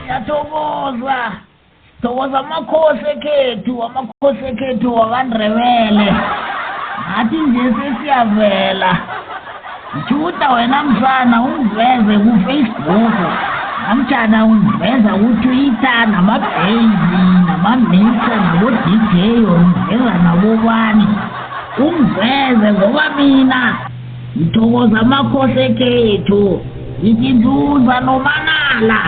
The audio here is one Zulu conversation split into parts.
Siyathokoza amakhosi ekhethu wakaNdebele. Ngathi nje sesiyavela. Juda wena mfana ungiveze kuFacebook. Namtjana ungiveza kuTwitter namababy namamixer nabo-DJ ungiveza nabobani. Ungiveze ngoba mina ngithokoza amakhosi ekhethu. Ngithi Nzuza noManala.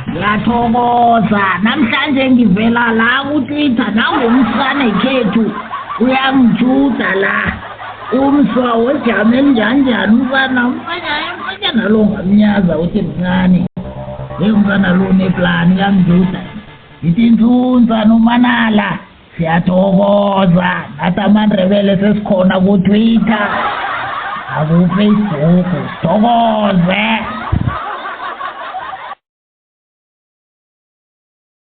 Ngiyathokoza namhlanje ngivela la kuTwitter nangumsana ekhethu uyangijuda la. Umswa wejame njani umfanyana lo ngamnyaza uthi mncane. Umfana lo neplani uyangijuda. Ngithi Nzuza noManala siyathokoza nathi amaNdebele sesikhona kuTwitter akuFacebook sithokoze.